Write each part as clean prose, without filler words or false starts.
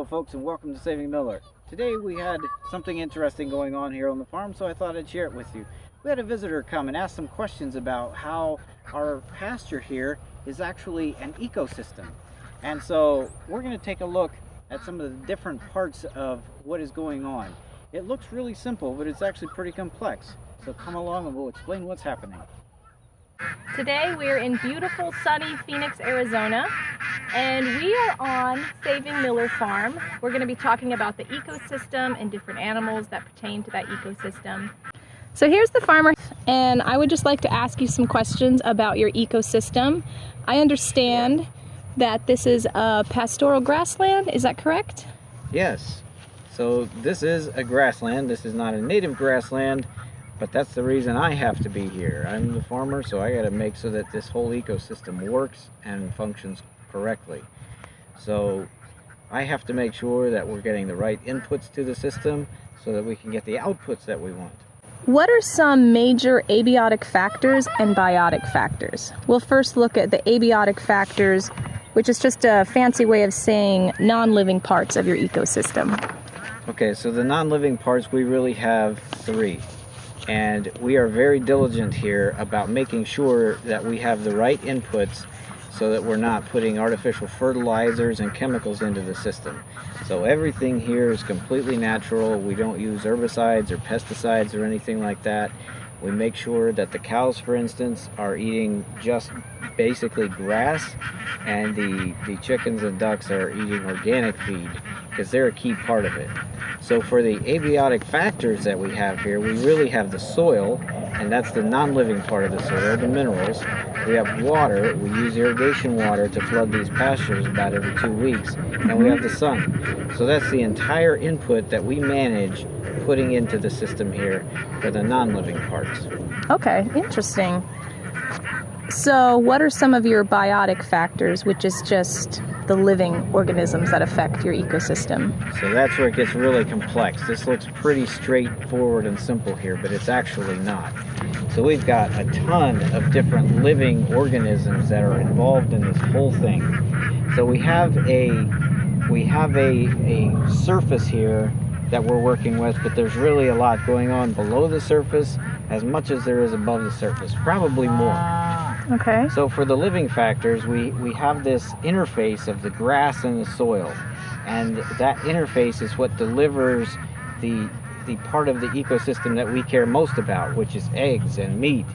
Hello folks, and welcome to Saving Miller. Today we had something interesting going on here on the farm, so I thought I'd share it with you. We had a visitor come and ask some questions about how our pasture here is actually an ecosystem. And so we're going to take a look at some of the different parts of what is going on. It looks really simple, but it's actually pretty complex. So come along and we'll explain what's happening. Today we're in beautiful sunny Phoenix, Arizona, and we are on Saving Miller Farm. We're going to be talking about the ecosystem and different animals that pertain to that ecosystem. So here's the farmer, and I would just like to ask you some questions about your ecosystem. I understand that this is a pastoral grassland, is that correct? Yes, so this is a grassland. This is not a native grassland, but that's the reason I have to be here. I'm the farmer, so I got to make so that this whole ecosystem works and functions correctly. So I have to make sure that we're getting the right inputs to the system so that we can get the outputs that we want. What are some major abiotic factors and biotic factors? We'll first look at the abiotic factors, which is just a fancy way of saying non-living parts of your ecosystem. Okay, so the non-living parts, we really have three. And we are very diligent here about making sure that we have the right inputs so that we're not putting artificial fertilizers and chemicals into the system. So everything here is completely natural. We don't use herbicides or pesticides or anything like that. We make sure that the cows, for instance, are eating just basically grass, and the chickens and ducks are eating organic feed because they're a key part of it. So for the abiotic factors that we have here, we really have the soil, and that's the non-living part of the soil, the minerals. We have water. We use irrigation water to flood these pastures about every 2 weeks, and we have the sun. So that's the entire input that we manage putting into the system here for the non-living parts. Okay, interesting. So what are some of your biotic factors, which is just the living organisms that affect your ecosystem? So that's where it gets really complex. This looks pretty straightforward and simple here, but it's actually not. So we've got a ton of different living organisms that are involved in this whole thing. So we have a surface here that we're working with, but there's really a lot going on below the surface as much as there is above the surface, probably more. Okay. So for the living factors, we have this interface of the grass and the soil, and that interface is what delivers the part of the ecosystem that we care most about, which is eggs and meat.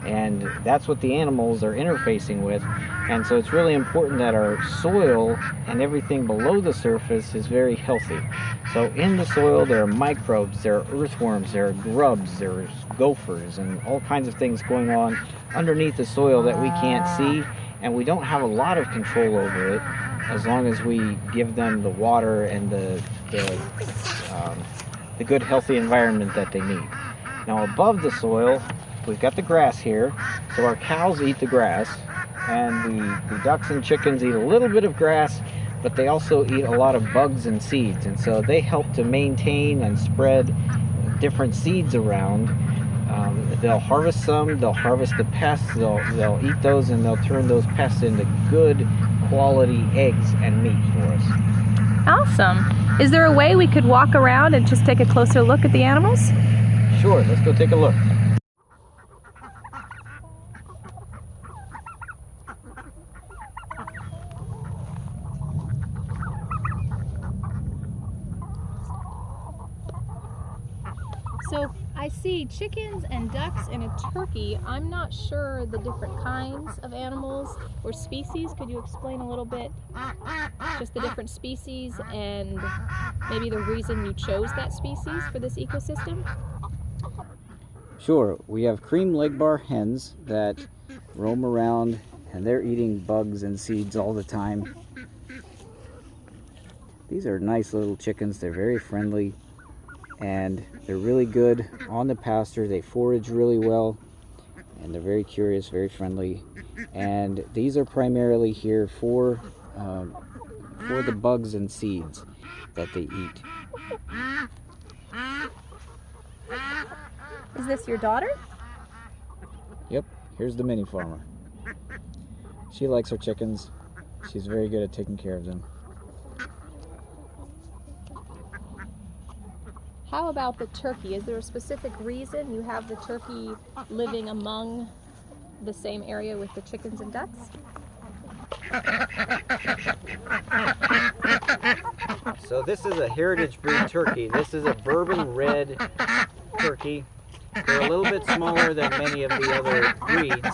And that's what the animals are interfacing with. And so it's really important that our soil and everything below the surface is very healthy. So in the soil there are microbes, there are earthworms, there are grubs, there's gophers, and all kinds of things going on underneath the soil that we can't see, and we don't have a lot of control over it as long as we give them the water and the good healthy environment that they need. Now above the soil, we've got the grass here, so our cows eat the grass, and the ducks and chickens eat a little bit of grass, but they also eat a lot of bugs and seeds, and so they help to maintain and spread different seeds around. They'll harvest some, they'll harvest the pests, they'll eat those, and they'll turn those pests into good quality eggs and meat for us. Awesome. Is there a way we could walk around and just take a closer look at the animals? Sure, let's go take a look. So I see chickens and ducks and a turkey. I'm not sure the different kinds of animals or species. Could you explain a little bit just the different species and maybe the reason you chose that species for this ecosystem? Sure, we have cream leg bar hens that roam around, and they're eating bugs and seeds all the time. These are nice little chickens. They're very friendly, and they're really good on the pasture. They forage really well, and they're very curious, very friendly. And these are primarily here for the bugs and seeds that they eat. Is this your daughter? Yep, here's the mini farmer. She likes her chickens. She's very good at taking care of them. how about the turkey? Is there a specific reason you have the turkey living among the same area with the chickens and ducks? So this is a heritage breed turkey. This is a bourbon red turkey. They're a little bit smaller than many of the other breeds,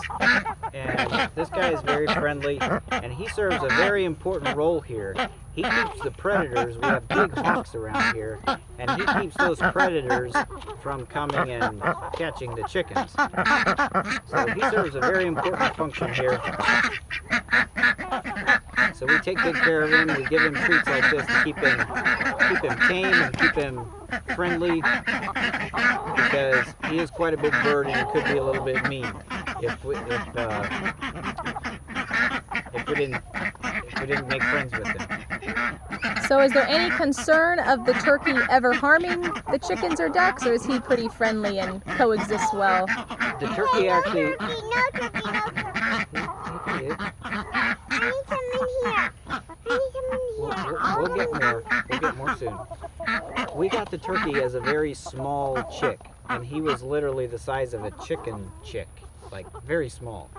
and this guy is very friendly, and he serves a very important role here. He keeps the predators. We have big hawks around here, and he keeps those predators from coming and catching the chickens. So he serves a very important function here. So we take good care of him. We give him treats like this to keep him tame and keep him friendly, because he is quite a big bird and he could be a little bit mean if we didn't make friends with him. So is there any concern of the turkey ever harming the chickens or ducks, or is he pretty friendly and coexists well? The turkey actually... We'll get more. We'll get more soon. We got the turkey as a very small chick, and he was literally the size of a chicken chick, like very small.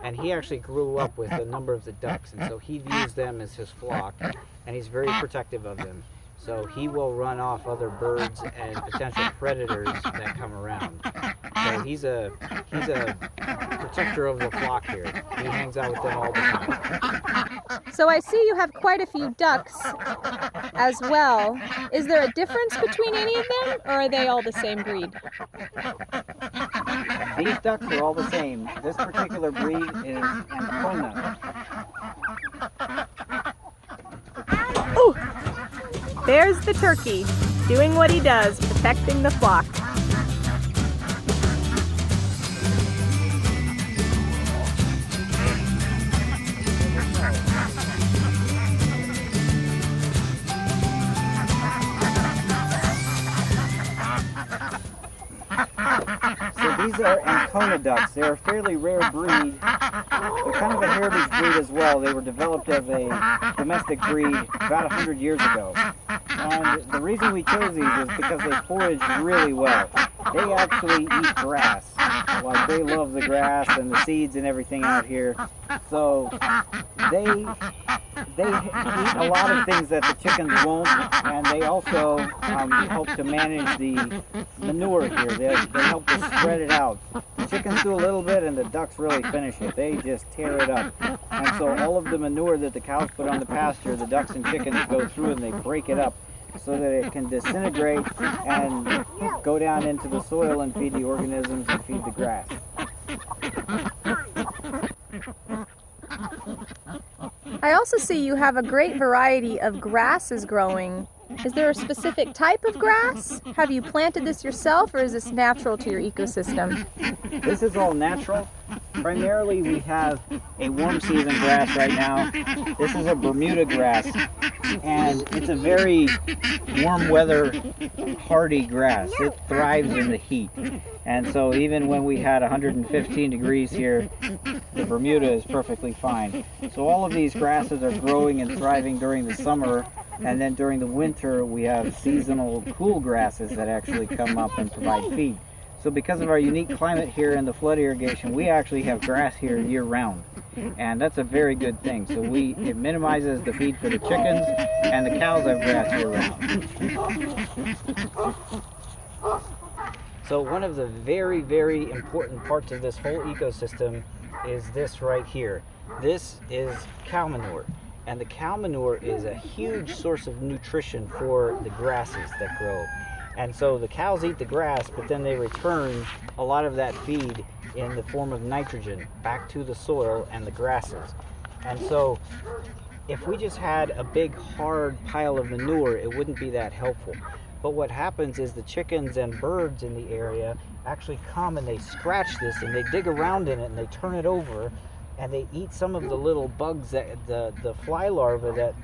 And he actually grew up with a number of the ducks, and so he views them as his flock, and he's very protective of them. So he will run off other birds and potential predators that come around. So he's a protector of the flock here. He hangs out with them all the time. So I see you have quite a few ducks as well. Is there a difference between any of them, or are they all the same breed? These ducks are all the same. This particular breed is Ancona. Ooh, there's the turkey, doing what he does, protecting the flock. These are Ancona ducks. They're a fairly rare breed. They're kind of a heritage breed as well. They were developed as a domestic breed about 100 years ago. And the reason we chose these is because they forage really well. They actually eat grass. Like, they love the grass and the seeds and everything out here. So they eat a lot of things that the chickens won't, and they also help to manage the manure here. They help to spread it out. The chickens do a little bit, and the ducks really finish it. They just tear it up. And so all of the manure that the cows put on the pasture, the ducks and chickens go through and they break it up so that it can disintegrate and go down into the soil and feed the organisms and feed the grass. I also see you have a great variety of grasses growing. Is there a specific type of grass? Have you planted this yourself, or is this natural to your ecosystem? This is all natural. Primarily we have a warm season grass right now. This is a Bermuda grass, and it's a very warm weather hardy grass. It thrives in the heat. And so even when we had 115 degrees here, the Bermuda is perfectly fine. So all of these grasses are growing and thriving during the summer, and then during the winter we have seasonal cool grasses that actually come up and provide feed. So because of our unique climate here and the flood irrigation, we actually have grass here year round. And that's a very good thing. So it minimizes the feed for the chickens, and the cows have grass year round. So one of the very, very important parts of this whole ecosystem is this right here. This is cow manure. And the cow manure is a huge source of nutrition for the grasses that grow. And so the cows eat the grass, but then they return a lot of that feed in the form of nitrogen back to the soil and the grasses. And so if we just had a big hard pile of manure, it wouldn't be that helpful. But what happens is the chickens and birds in the area actually come and they scratch this and they dig around in it and they turn it over, and they eat some of the little bugs, that the fly larvae that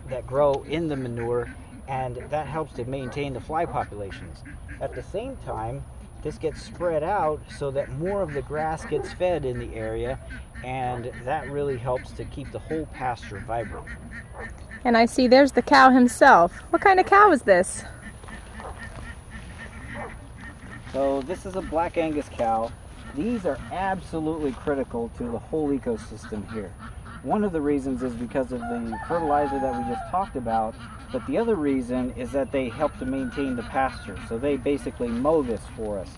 that grow in the manure, and that helps to maintain the fly populations. At the same time, this gets spread out so that more of the grass gets fed in the area, and that really helps to keep the whole pasture vibrant. And I see there's the cow himself. What kind of cow is this? So this is a Black Angus cow. These are absolutely critical to the whole ecosystem here. One of the reasons is because of the fertilizer that we just talked about, but the other reason is that they help to maintain the pasture. So they basically mow this for us.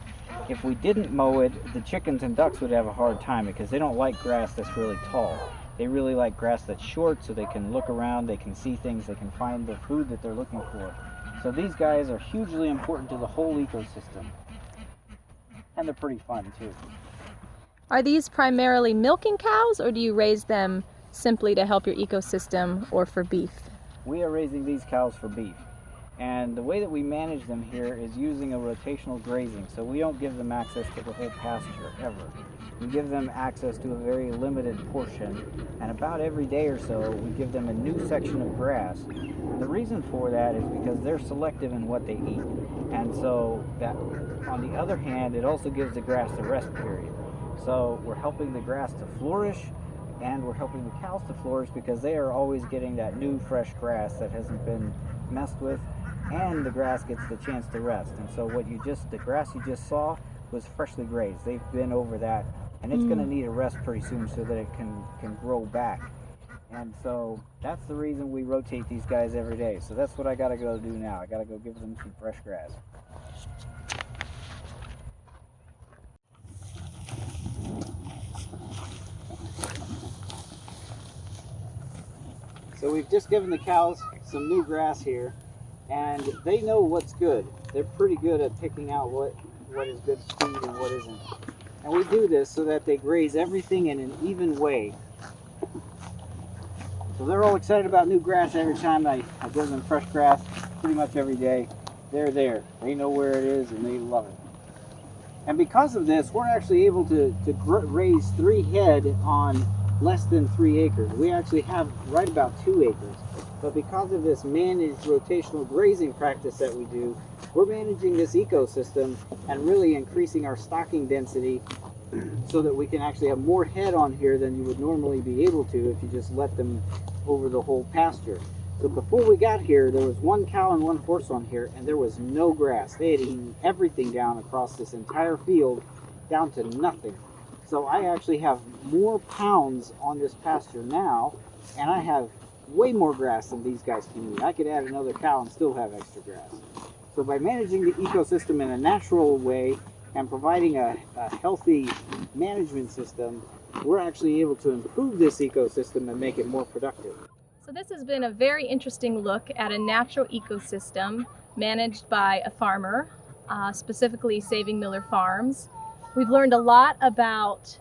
If we didn't mow it, the chickens and ducks would have a hard time because they don't like grass that's really tall. They really like grass that's short so they can look around, they can see things, they can find the food that they're looking for. So these guys are hugely important to the whole ecosystem. And they're pretty fun too. Are these primarily milking cows, or do you raise them simply to help your ecosystem or for beef? We are raising these cows for beef. And the way that we manage them here is using a rotational grazing. So we don't give them access to the whole pasture ever. We give them access to a very limited portion. And about every day or so, we give them a new section of grass. And the reason for that is because they're selective in what they eat. And so that, on the other hand, it also gives the grass the rest period. So we're helping the grass to flourish, and we're helping the cows to flourish because they are always getting that new fresh grass that hasn't been messed with, and the grass gets the chance to rest. And so the grass you just saw was freshly grazed. They've been over that, and it's going to need a rest pretty soon so that it can grow back. And so that's the reason we rotate these guys every day. So that's what I got to go do now. I got to go give them some fresh grass. So we've just given the cows some new grass here, and they know what's good. They're pretty good at picking out what is good feed and what isn't. And we do this so that they graze everything in an even way. So they're all excited about new grass every time I give them fresh grass, pretty much every day. They're there. They know where it is and they love it. And because of this, we're actually able to raise 3 head on less than 3 acres. We actually have right about 2 acres. But because of this managed rotational grazing practice that we do, we're managing this ecosystem and really increasing our stocking density so that we can actually have more head on here than you would normally be able to if you just let them over the whole pasture. So before we got here, there was 1 cow and 1 horse on here, and there was no grass. They had eaten everything down across this entire field, down to nothing. So I actually have more pounds on this pasture now, and I have way more grass than these guys can eat. I could add another cow and still have extra grass. So by managing the ecosystem in a natural way and providing a healthy management system, we're actually able to improve this ecosystem and make it more productive. So this has been a very interesting look at a natural ecosystem managed by a farmer, specifically Saving Miller Farms. We've learned a lot about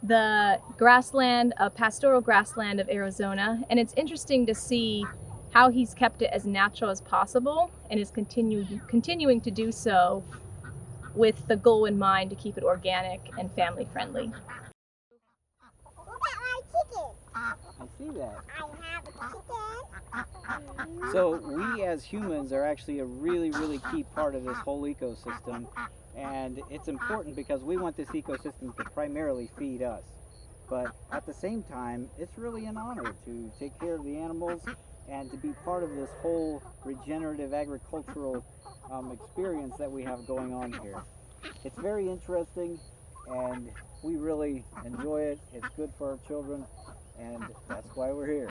the grassland, pastoral grassland of Arizona, and it's interesting to see how he's kept it as natural as possible and is continuing to do so with the goal in mind to keep it organic and family friendly. I see that. I have a chicken. So we as humans are actually a really key part of this whole ecosystem, and it's important because we want this ecosystem to primarily feed us. But at the same time, it's really an honor to take care of the animals and to be part of this whole regenerative agricultural experience that we have going on here. It's very interesting, and we really enjoy it. It's good for our children, and that's why we're here.